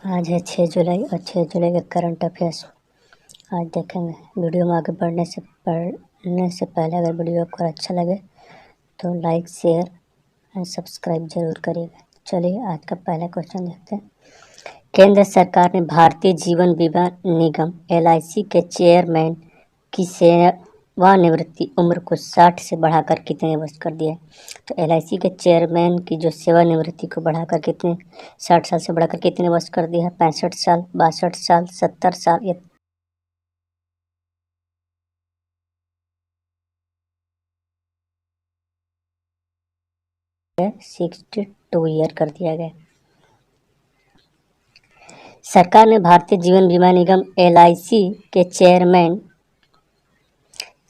आज है 6 जुलाई और 6 जुलाई का करंट अफेयर्स आज देखेंगे। वीडियो में आगे बढ़ने से पहले अगर वीडियो आपको अच्छा लगे तो लाइक, शेयर एंड सब्सक्राइब जरूर करिएगा। चलिए आज का पहला क्वेश्चन देखते हैं। केंद्र सरकार ने भारतीय जीवन बीमा निगम (LIC) के चेयरमैन की सेवानिवृत्ति उम्र को 60 से बढ़ाकर कितने वर्ष कर दिया है? तो LIC के चेयरमैन की जो सेवानिवृत्ति को बढ़ाकर कितने 60 साल से बढ़ाकर कितने वर्ष कर दिया है? 65 साल, 62 साल, 70 साल या 62 ईयर कर दिया गया। सरकार ने भारतीय जीवन बीमा निगम (LIC) के चेयरमैन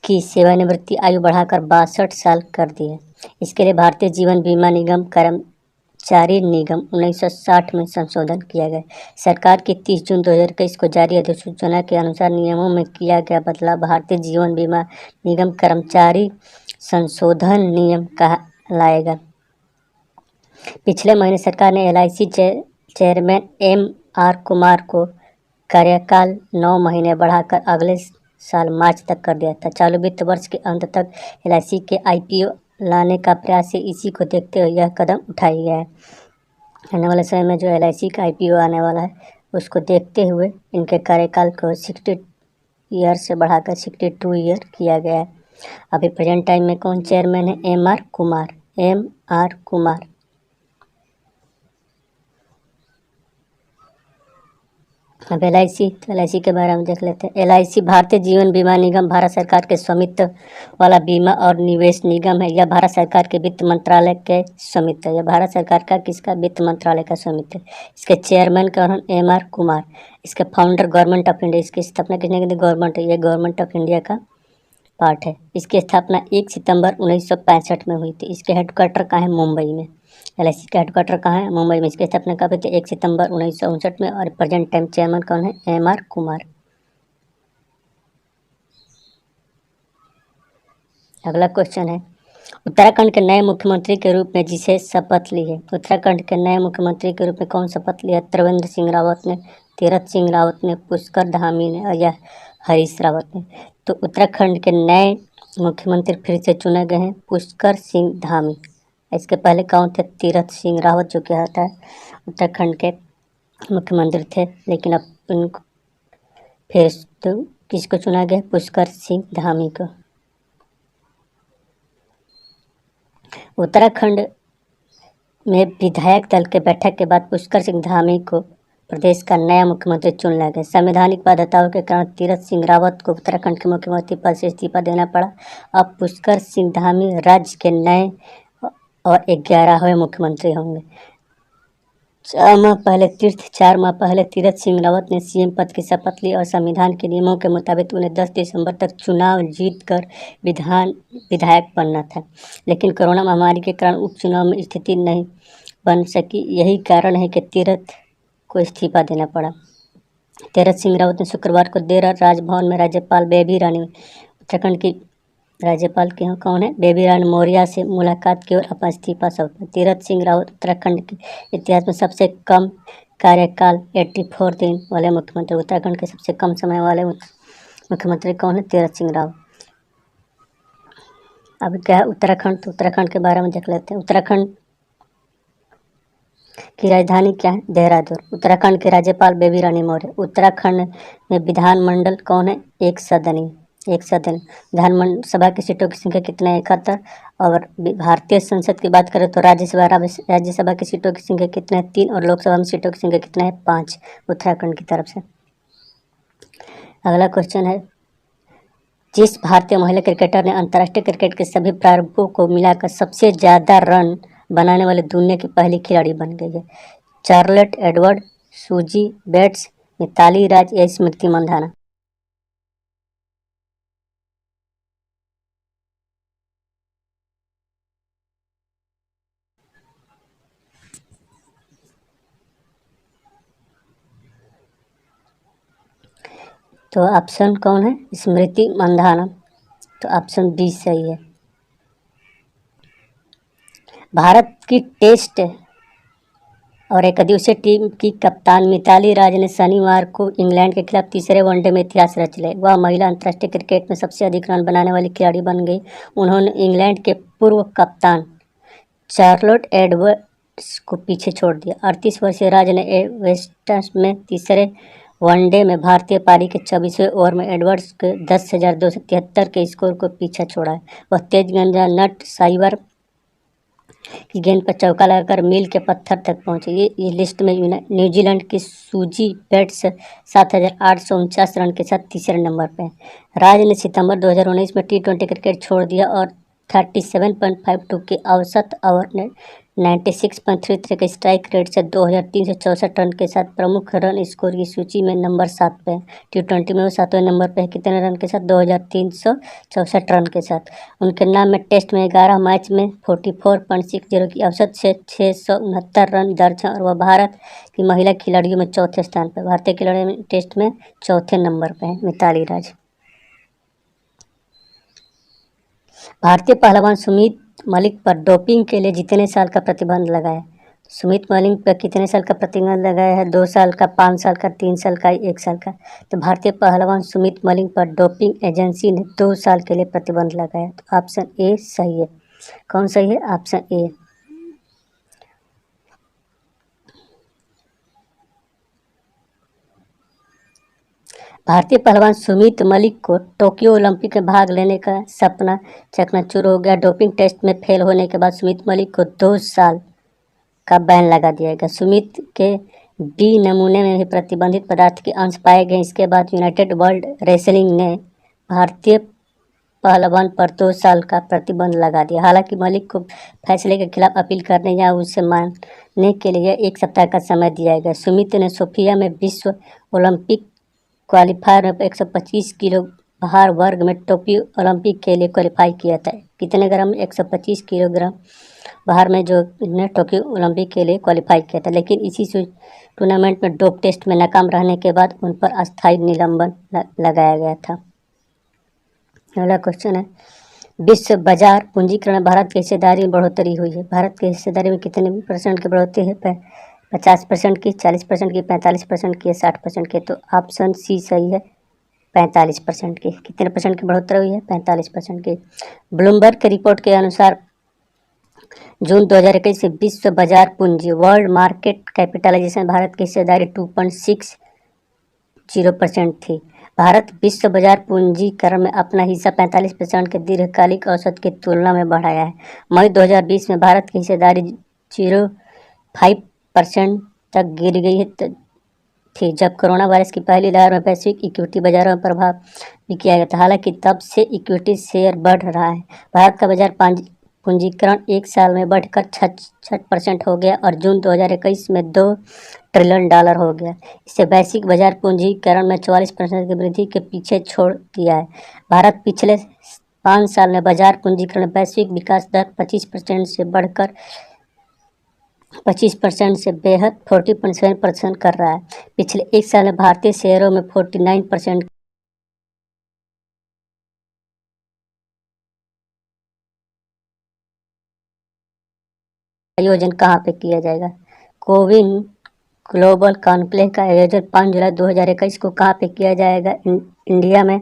की सेवानिवृत्ति आयु बढ़ाकर 62 साल कर दी है। इसके लिए भारतीय जीवन बीमा निगम कर्मचारी निगम 1960 में संशोधन किया गया। सरकार की 30 जून 2021 को जारी अधिसूचना के अनुसार नियमों में किया गया बदलाव भारतीय जीवन बीमा निगम कर्मचारी संशोधन नियम कहलाएगा। पिछले महीने सरकार ने LIC चेयरमैन M.R. कुमार को कार्यकाल 9 महीने बढ़ाकर अगले साल मार्च तक कर दिया था। चालू वित्त वर्ष के अंत तक LIC के IPO लाने का प्रयास है। इसी को देखते हुए यह कदम उठाया गया है। आने वाले समय में जो LIC का IPO आने वाला है उसको देखते हुए इनके कार्यकाल को 60 ईयर से बढ़ाकर 62 ईयर किया गया है। अभी प्रेजेंट टाइम में कौन चेयरमैन है? M.R. कुमार। अब LIC के बारे में देख लेते हैं। LIC भारतीय जीवन बीमा निगम भारत सरकार के स्वामित्व वाला बीमा और निवेश निगम है। यह भारत सरकार के वित्त मंत्रालय के स्वामित्व है। यह भारत सरकार का किसका? वित्त मंत्रालय का स्वामित्व है। इसके चेयरमैन कौन है? M.R. कुमार। इसके फाउंडर गवर्नमेंट ऑफ इंडिया। इसकी स्थापना किसने की थी? गवर्नमेंट है। यह गवर्नमेंट ऑफ इंडिया का पार्ट है। इसकी स्थापना 1 सितंबर 1965 में हुई थी। इसके हेडक्वार्टर कहाँ है? मुंबई में। LIC का हेडक्वार्टर कहाँ है? मुंबई में। इसकी स्थापना कब हुई थी? 1 सितंबर 1959 में। और प्रेजेंट टाइम चेयरमैन कौन है? M.R. कुमार। अगला क्वेश्चन है, उत्तराखंड के नए मुख्यमंत्री के रूप में जिसे शपथ ली है। उत्तराखंड के नए मुख्यमंत्री के रूप में कौन शपथ लिया? त्रिवेंद्र सिंह रावत ने, तीरथ सिंह रावत ने, पुष्कर धामी ने और या हरीश रावत ने। तो उत्तराखंड के नए मुख्यमंत्री फिर से चुने गए हैं पुष्कर सिंह धामी। इसके पहले कौन थे? तीरथ सिंह रावत, जो क्या होता है उत्तराखंड के मुख्यमंत्री थे, लेकिन अब उनको फिर तो किसको चुना गया? पुष्कर सिंह धामी को। उत्तराखंड में विधायक दल के बैठक के बाद पुष्कर सिंह धामी को प्रदेश का नया मुख्यमंत्री चुन लिया गया। संवैधानिक बाध्यताओं के कारण तीरथ सिंह रावत को उत्तराखंड के मुख्यमंत्री पद से इस्तीफा देना पड़ा। अब पुष्कर सिंह धामी राज्य के नए और 11वें मुख्यमंत्री होंगे। 4 माह पहले तीरथ सिंह रावत ने CM पद की शपथ ली और संविधान के नियमों के मुताबिक उन्हें 10 दिसंबर तक चुनाव जीतकर विधायक बनना था, लेकिन कोरोना महामारी के कारण उपचुनाव में स्थिति नहीं बन सकी। यही कारण है कि तीरथ को इस्तीफा देना पड़ा। तीरथ सिंह रावत ने शुक्रवार को देर रात राजभवन में राज्यपाल बेबी रानी, उत्तराखंड की राज्यपाल के यहाँ कौन है? बेबी रानी मौर्य से मुलाकात की और अपना इस्तीफा सौंपा। तीरथ सिंह रावत उत्तराखंड के इतिहास में सबसे कम कार्यकाल 84 दिन वाले मुख्यमंत्री। उत्तराखंड के सबसे कम समय वाले मुख्यमंत्री कौन है? तीरथ सिंह रावत। अब क्या है उत्तराखंड? तो उत्तराखंड के बारे में देख लेते हैं। उत्तराखंड की राजधानी क्या है? देहरादून। उत्तराखंड के राज्यपाल बेबी रानी मौर्य। उत्तराखंड में विधानमंडल कौन है? एक सदन। विधानसभा की सीटों की संख्या कितना है? 71। और भारतीय संसद की बात करें तो राज्यसभा की सीटों की संख्या कितना है? 3। और लोकसभा में सीटों की संख्या कितना है? 5 उत्तराखंड की तरफ से। अगला क्वेश्चन है, जिस भारतीय महिला क्रिकेटर ने अंतर्राष्ट्रीय क्रिकेट के सभी प्रारूपों को मिलाकर सबसे ज्यादा रन बनाने वाले दुनिया की पहली खिलाड़ी बन गई है? Charlotte Edwards, Suzie Bates, Mithali Raj या स्मृति मंधाना? तो ऑप्शन कौन है? स्मृति मंधाना। तो ऑप्शन बी सही है। भारत की टेस्ट और एक दिवसीय टीम की कप्तान मिताली राज ने शनिवार को इंग्लैंड के खिलाफ तीसरे वनडे में इतिहास रच लिया। वह महिला अंतर्राष्ट्रीय क्रिकेट में सबसे अधिक रन बनाने वाली खिलाड़ी बन गई। उन्होंने इंग्लैंड के पूर्व कप्तान चार्लोट एडवर्ड्स को पीछे छोड़ दिया। 38 वर्षीय राज ने वेस्टर्स में तीसरे वनडे में भारतीय पारी के 24वें ओवर में एडवर्ड्स के 10,273 के स्कोर को पीछे छोड़ा है। वह तेज गेंदबाज नट साइवर की गेंद पर चौका लगाकर मील के पत्थर तक पहुंचे। ये लिस्ट में न्यूजीलैंड की सूजी बेट्स 7,849 रन के साथ तीसरे नंबर पर है। राज ने सितंबर 2019 में टी20 क्रिकेट छोड़ दिया और 37.52 के औसत और 96.33 के स्ट्राइक रेट से 2,364 रन के साथ प्रमुख रन स्कोर की सूची में नंबर 7 पे है। टी20 में वो 7वें नंबर पे है। कितने रन के साथ? 2,364 रन के साथ। उनके नाम में टेस्ट में 11 मैच में 44.60 की औसत से 669 रन दर्ज हैं और वह भारत की महिला खिलाड़ियों में चौथे स्थान पर। भारतीय खिलाड़ियों में टेस्ट में चौथे नंबर पर है मिताली राज। भारतीय पहलवान सुमित मलिक पर डोपिंग के लिए कितने साल का प्रतिबंध लगाया? सुमित मलिक पर कितने साल का प्रतिबंध लगाया है? 2 साल का, 5 साल का, 3 साल का, 1 साल का। तो भारतीय पहलवान सुमित मलिक पर डोपिंग एजेंसी ने 2 साल के लिए प्रतिबंध लगाया। तो ऑप्शन ए सही है। कौन सही है? Option A. भारतीय पहलवान सुमित मलिक को टोक्यो ओलंपिक में भाग लेने का सपना चकनाचूर हो गया। डोपिंग टेस्ट में फेल होने के बाद सुमित मलिक को 2 साल का बैन लगा दिया गया। सुमित के बी नमूने में भी प्रतिबंधित पदार्थ के अंश पाए गए। इसके बाद यूनाइटेड वर्ल्ड रेसलिंग ने भारतीय पहलवान पर 2 साल का प्रतिबंध लगा दिया। हालांकि मलिक को फैसले के खिलाफ अपील करने या उसे मानने के लिए 1 सप्ताह का समय दिया गया। सुमित ने सोफिया में विश्व ओलंपिक क्वालिफायर में 125 किलो भार वर्ग में टोक्यो ओलंपिक के लिए क्वालिफाई किया था। कितने ग्राम? 125 किलोग्राम भार में जो ने टोक्यो ओलंपिक के लिए क्वालिफाई किया था। लेकिन इसी टूर्नामेंट में डोप टेस्ट में नाकाम रहने के बाद उन पर अस्थायी निलंबन लगाया गया था। अगला क्वेश्चन है, विश्व बाजार पूंजीकरण में भारत की हिस्सेदारी में बढ़ोतरी हुई है। भारत की हिस्सेदारी में कितने % की बढ़ोतरी है? 50% की, 40% की, 45% की, 60% की। तो ऑप्शन सी सही है, 45% की। कितने % की बढ़ोतरी हुई है? 45% की। ब्लूमबर्ग की रिपोर्ट के अनुसार जून 2021 से विश्व बाजार पूंजी वर्ल्ड मार्केट कैपिटलाइजेशन भारत की हिस्सेदारी 2.60% थी। भारत विश्व बाजार पूंजीकरण में अपना हिस्सा 45% के दीर्घकालिक औसत की तुलना में बढ़ाया है। मई 2020 में भारत की हिस्सेदारी 0.5% तक गिर गई थी, जब कोरोना वायरस की पहली लहर में वैश्विक इक्विटी बाजारों में प्रभाव भी किया गया था। हालांकि तब से इक्विटी शेयर बढ़ रहा है। भारत का बाजार पूंजीकरण 1 साल में बढ़कर 66% हो गया और जून 2021 में $2 ट्रिलियन हो गया। इससे वैश्विक बाजार पूंजीकरण में 44% की वृद्धि के पीछे छोड़ दिया है। भारत पिछले 5 साल में बाजार पूंजीकरण वैश्विक विकास दर 25% से बढ़कर 25% से बेहद 40.7% कर रहा है। पिछले 1 साल में भारतीय शेयरों में 49% आयोजन कहाँ पे किया जाएगा? कोविन ग्लोबल कॉन्क्लेव का आयोजन 5 जुलाई 2021 को कहाँ पे किया जाएगा? इंडिया में,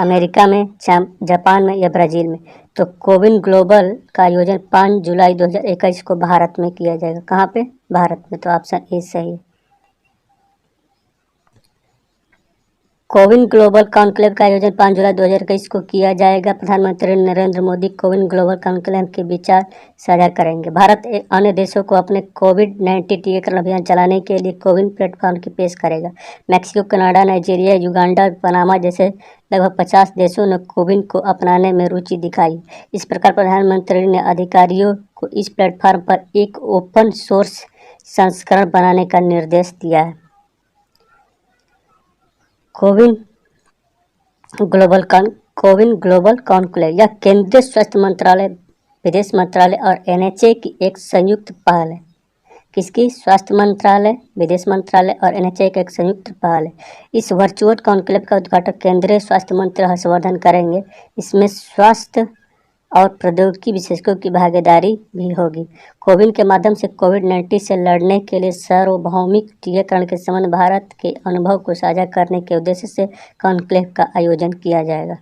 अमेरिका में, जापान में या ब्राज़ील में? तो कोविन ग्लोबल का आयोजन 5 जुलाई 2021 को भारत में किया जाएगा। कहाँ पे? भारत में। तो ऑप्शन ए सही है। कोविन ग्लोबल कॉन्क्लेव का आयोजन 5 जुलाई 2021 को किया जाएगा। प्रधानमंत्री नरेंद्र मोदी कोविन ग्लोबल कॉन्क्लेव के विचार साझा करेंगे। भारत अन्य देशों को अपने कोविड-19 टीकाकरण अभियान चलाने के लिए कोविन प्लेटफॉर्म की पेश करेगा। Mexico, Canada, Nigeria, Uganda, Panama जैसे लगभग 50 देशों ने कोविन को अपनाने में रुचि दिखाई। इस प्रकार प्रधानमंत्री ने अधिकारियों को इस प्लेटफॉर्म पर एक ओपन सोर्स संस्करण बनाने का निर्देश दिया है। कोविन ग्लोबल कॉन्क्लेव यह केंद्रीय स्वास्थ्य मंत्रालय, विदेश मंत्रालय और एनएचए की एक संयुक्त पहल है। किसकी? स्वास्थ्य मंत्रालय, विदेश मंत्रालय और एनएचए की एक संयुक्त पहल है। इस वर्चुअल कॉन्क्लेव का उद्घाटन केंद्रीय स्वास्थ्य मंत्री हर्षवर्धन करेंगे। इसमें स्वास्थ्य और प्रौद्योगिकी विशेषज्ञों की भागीदारी भी होगी। कोविन के माध्यम से कोविड-19 से लड़ने के लिए सार्वभौमिक टीकाकरण के संबंध भारत के अनुभव को साझा करने के उद्देश्य से कॉन्क्लेव का आयोजन किया जाएगा।